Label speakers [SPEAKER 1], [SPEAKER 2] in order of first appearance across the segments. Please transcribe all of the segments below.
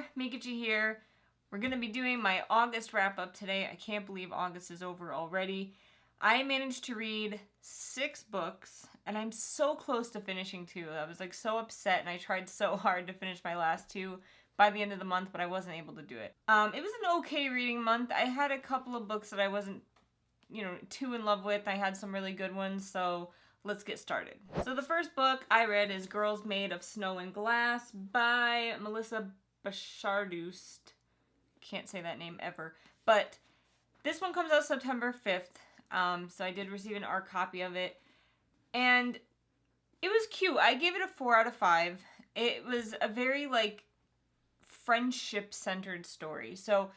[SPEAKER 1] there, Meekachii here. We're going to be doing my August wrap-up today. I can't believe August is over already. I managed to read 6 books, and I'm so close to finishing 2. I was like so upset, and I tried so hard to finish my last 2 by the end of the month, but I wasn't able to do it. It was an okay reading month. I had a couple of books that I wasn't, too in love with. I had some really good ones, so let's get started. So the first book I read is Girls Made of Snow and Glass by Melissa Bashardust. Can't say that name ever. But this one comes out September 5th. So I did receive an ARC copy of it. And it was cute. I gave it a 4 out of 5. It was a very, friendship-centered story. So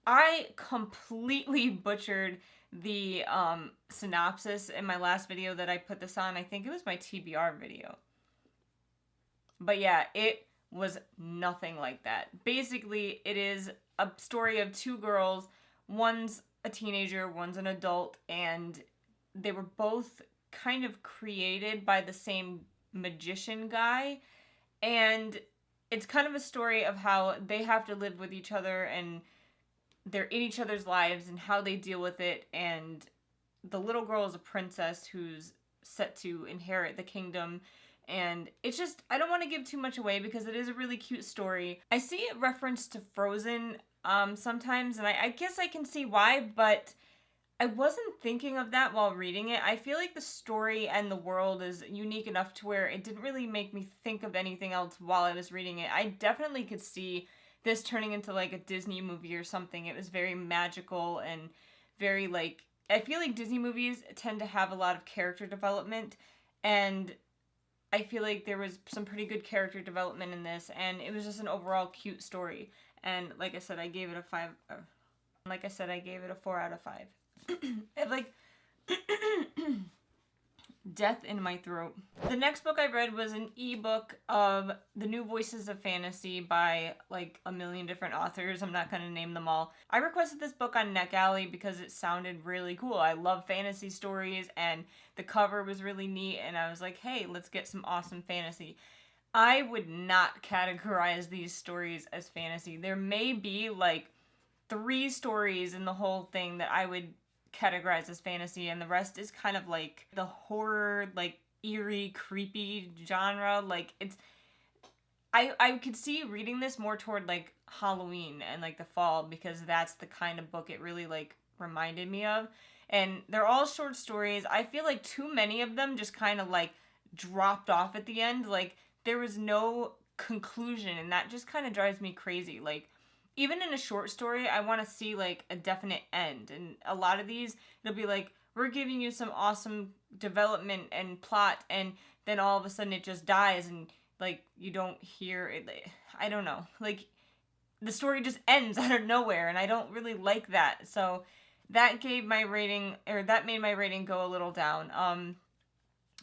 [SPEAKER 1] I completely butchered the synopsis in my last video that I put this on. I think it was my TBR video. But yeah, it was nothing like that. Basically, it is a story of 2 girls. One's a teenager, one's an adult, and they were both kind of created by the same magician guy. And it's kind of a story of how they have to live with each other and they're in each other's lives and how they deal with it. And the little girl is a princess who's set to inherit the kingdom. And it's just, I don't want to give too much away because it is a really cute story. I see it referenced to Frozen sometimes, and I guess I can see why, but I wasn't thinking of that while reading it. I feel like the story and the world is unique enough to where it didn't really make me think of anything else while I was reading it. I definitely could see this turning into like a Disney movie or something. It was very magical and very I feel like Disney movies tend to have a lot of character development, and I feel like there was some pretty good character development in this, and it was just an overall cute story. And like I said, I gave it a 5. I gave it a 4 out of 5. It death in my throat. The next book I read was an ebook of The New Voices of Fantasy by a million different authors. I'm not going to name them all. I requested this book on NetGalley because it sounded really cool. I love fantasy stories and the cover was really neat, and I was like, hey, let's get some awesome fantasy. I would not categorize these stories as fantasy. There may be 3 stories in the whole thing that I would categorized as fantasy, and the rest is kind of the horror, eerie, creepy genre. I could see reading this more toward Halloween and the fall, because that's the kind of book it really reminded me of. And they're all short stories. I feel like too many of them just kind of dropped off at the end. There was no conclusion, and that just kind of drives me crazy. Even in a short story, I want to see a definite end. And a lot of these, it'll be we're giving you some awesome development and plot, and then all of a sudden it just dies, and you don't hear it. I don't know. The story just ends out of nowhere, and I don't really like that. So that made my rating go a little down.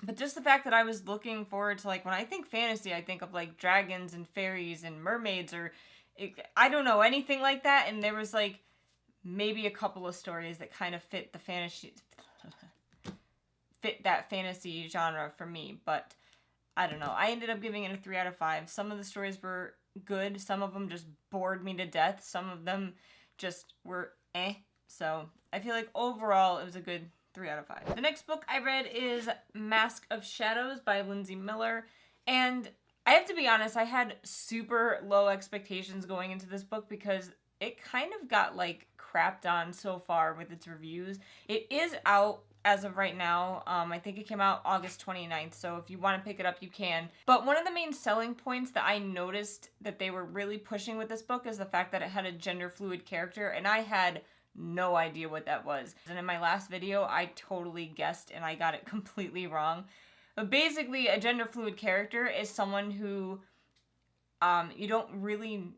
[SPEAKER 1] But just the fact that I was looking forward to when I think fantasy, I think of dragons and fairies and mermaids, or I don't know, anything like that. And there was maybe a couple of stories that kind of fit that fantasy genre for me, but I don't know. I ended up giving it a 3 out of 5. Some of the stories were good. Some of them just bored me to death. Some of them just were So I feel like overall it was a good 3 out of 5. The next book I read is Mask of Shadows by Lindsay Miller, and I have to be honest, I had super low expectations going into this book because it kind of got crapped on so far with its reviews. It is out as of right now. I think it came out August 29th, so if you want to pick it up, you can. But one of the main selling points that I noticed that they were really pushing with this book is the fact that it had a gender fluid character, and I had no idea what that was. And in my last video, I totally guessed and I got it completely wrong. But basically, a gender fluid character is someone who you don't really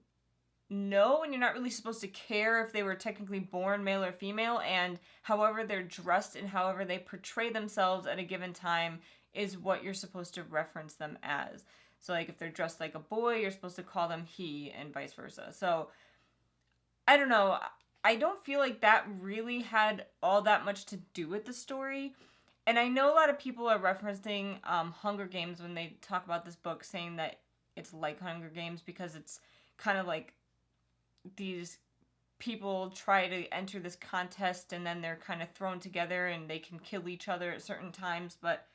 [SPEAKER 1] know, and you're not really supposed to care if they were technically born male or female, and however they're dressed and however they portray themselves at a given time is what you're supposed to reference them as. So if they're dressed like a boy, you're supposed to call them he, and vice versa. So I don't know. I don't feel like that really had all that much to do with the story. And I know a lot of people are referencing Hunger Games when they talk about this book, saying that it's like Hunger Games because it's kind of these people try to enter this contest and then they're kind of thrown together and they can kill each other at certain times. But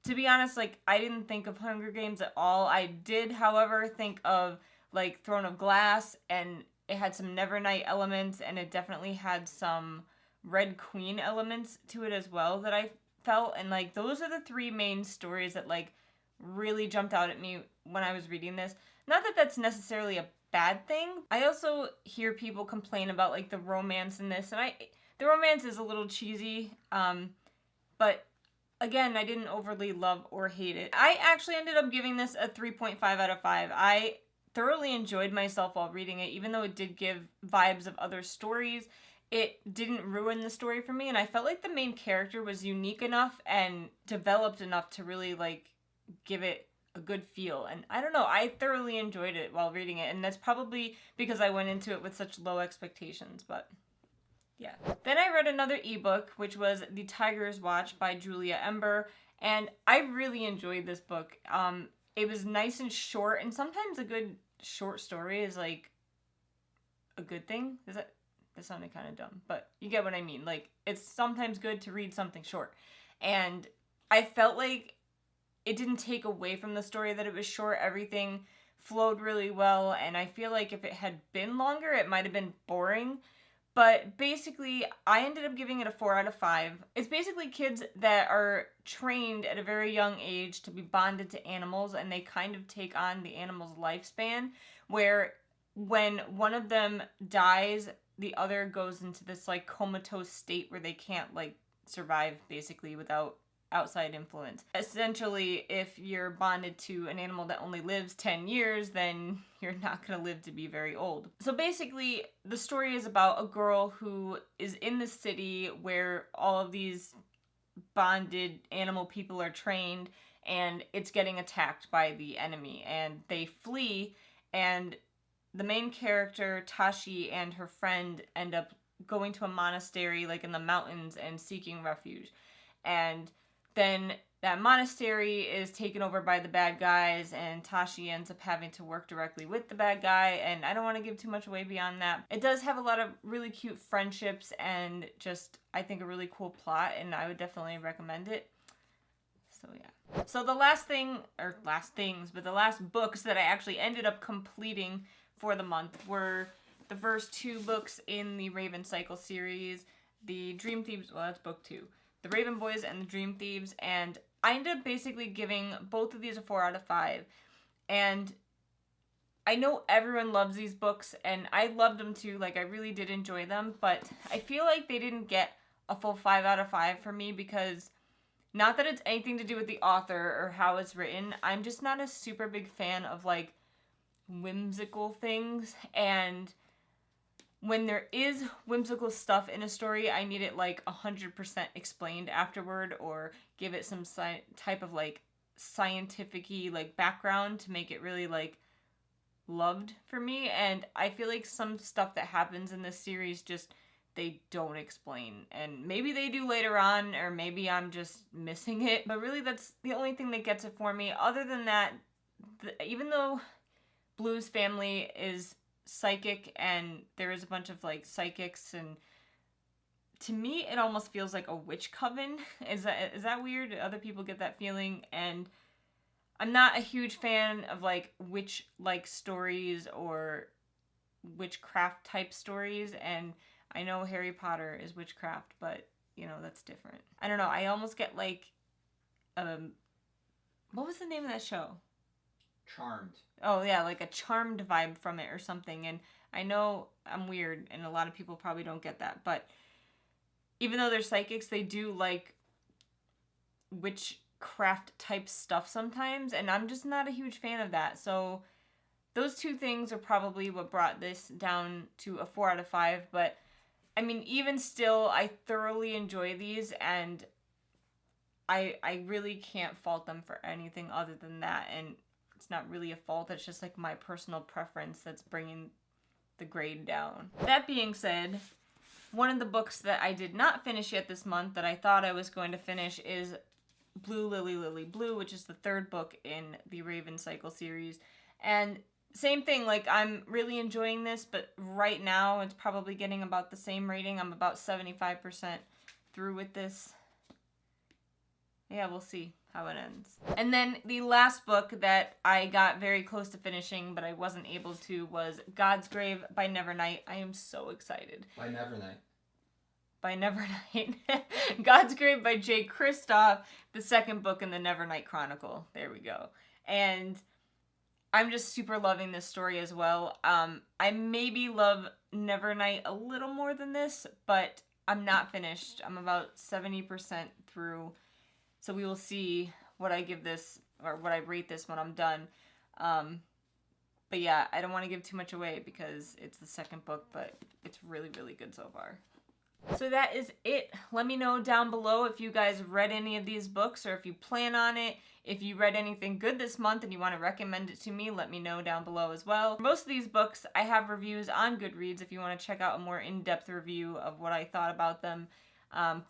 [SPEAKER 1] to be honest, like, I didn't think of Hunger Games at all. I did, however, think of, like, Throne of Glass, and it had some Nevernight elements, and it definitely had some Red Queen elements to it as well that I felt. And, like, those are the three main stories that, like, really jumped out at me when I was reading this. Not that that's necessarily a bad thing. I also hear people complain about, like, the romance in this, and the romance is a little cheesy, but again, I didn't overly love or hate it. I actually ended up giving this a 3.5 out of 5. I thoroughly enjoyed myself while reading it, even though it did give vibes of other stories. It didn't ruin the story for me, and I felt like the main character was unique enough and developed enough to really, like, give it a good feel. And I don't know, I thoroughly enjoyed it while reading it, and that's probably because I went into it with such low expectations, but yeah. Then I read another ebook, which was The Tiger's Watch by Julia Ember, and I really enjoyed this book. It was nice and short, and sometimes a good short story is, like, a good thing. That sounded kind of dumb, but you get what I mean. Like, it's sometimes good to read something short. And I felt like it didn't take away from the story that it was short. Everything flowed really well, and I feel like if it had been longer, it might have been boring. But basically, I ended up giving it a 4 out of 5. It's basically kids that are trained at a very young age to be bonded to animals, and they kind of take on the animal's lifespan, where when one of them dies, the other goes into this, like, comatose state where they can't, like, survive, basically, without outside influence. Essentially, if you're bonded to an animal that only lives 10 years, then you're not going to live to be very old. So basically, the story is about a girl who is in the city where all of these bonded animal people are trained, and it's getting attacked by the enemy, and they flee, and the main character, Tashi, and her friend end up going to a monastery, like, in the mountains and seeking refuge. And then that monastery is taken over by the bad guys, and Tashi ends up having to work directly with the bad guy, and I don't want to give too much away beyond that. It does have a lot of really cute friendships and just, I think, a really cool plot, and I would definitely recommend it. So yeah. So the last books that I actually ended up completing for the month were the first 2 books in the Raven Cycle series, the Dream Thieves, well, that's book 2. The Raven Boys and the Dream Thieves, and I ended up basically giving both of these a 4 out of 5. And I know everyone loves these books, and I loved them too, like, I really did enjoy them, but I feel like they didn't get a full 5 out of 5 for me because, not that it's anything to do with the author or how it's written, I'm just not a super big fan of, like, whimsical things, and when there is whimsical stuff in a story, I need it, like, 100% explained afterward, or give it some type of, like, scientific-y, like, background to make it really, like, loved for me. And I feel like some stuff that happens in this series just, they don't explain. And maybe they do later on, or maybe I'm just missing it. But really, that's the only thing that gets it for me. Other than that, even though Blue's family is psychic and there is a bunch of, like, psychics, and to me it almost feels like a witch coven. Is that weird? Other people get that feeling, and I'm not a huge fan of, like, witch-like stories or witchcraft type stories, and I know Harry Potter is witchcraft, but, you know, that's different. I don't know, I almost get, like, what was the name of that show?
[SPEAKER 2] Charmed.
[SPEAKER 1] Oh, yeah, like a Charmed vibe from it or something. And I know I'm weird, and a lot of people probably don't get that. But even though they're psychics, they do like witchcraft type stuff sometimes. And I'm just not a huge fan of that. So those 2 things are probably what brought this down to a 4 out of 5. But I mean, even still, I thoroughly enjoy these. And I really can't fault them for anything other than that. And it's not really a fault, it's just, like, my personal preference that's bringing the grade down. That being said, one of the books that I did not finish yet this month that I thought I was going to finish is Blue Lily Lily Blue, which is the 3rd book in the Raven Cycle series. And same thing, like, I'm really enjoying this, but right now it's probably getting about the same rating. I'm about 75% through with this. Yeah, we'll see how it ends. And then the last book that I got very close to finishing, but I wasn't able to, was God's Grave by Nevernight. I am so excited.
[SPEAKER 2] By Nevernight.
[SPEAKER 1] By Nevernight. God's Grave by Jay Kristoff, the second book in the Nevernight Chronicle. There we go. And I'm just super loving this story as well. I maybe love Nevernight a little more than this, but I'm not finished. I'm about 70% through. So we will see what I give this, or what I rate this when I'm done. But yeah, I don't want to give too much away because it's the second book, but it's really, really good so far. So that is it. Let me know down below if you guys read any of these books or if you plan on it. If you read anything good this month and you want to recommend it to me, let me know down below as well. For most of these books, I have reviews on Goodreads if you want to check out a more in-depth review of what I thought about them.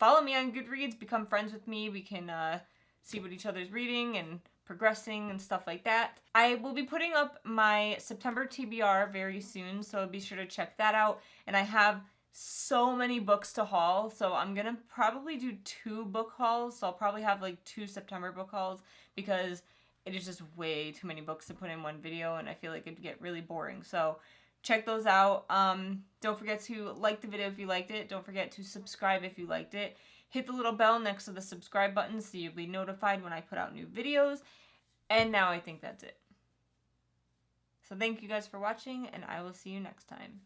[SPEAKER 1] Follow me on Goodreads, become friends with me. We can see what each other's reading and progressing and stuff like that. I will be putting up my September TBR very soon, so be sure to check that out. And I have so many books to haul, so I'm gonna probably do 2 book hauls. So I'll probably have like 2 September book hauls because it is just way too many books to put in one video, and I feel like it'd get really boring. So check those out. Don't forget to like the video if you liked it. Don't forget to subscribe if you liked it. Hit the little bell next to the subscribe button so you'll be notified when I put out new videos. And now I think that's it. So thank you guys for watching, and I will see you next time.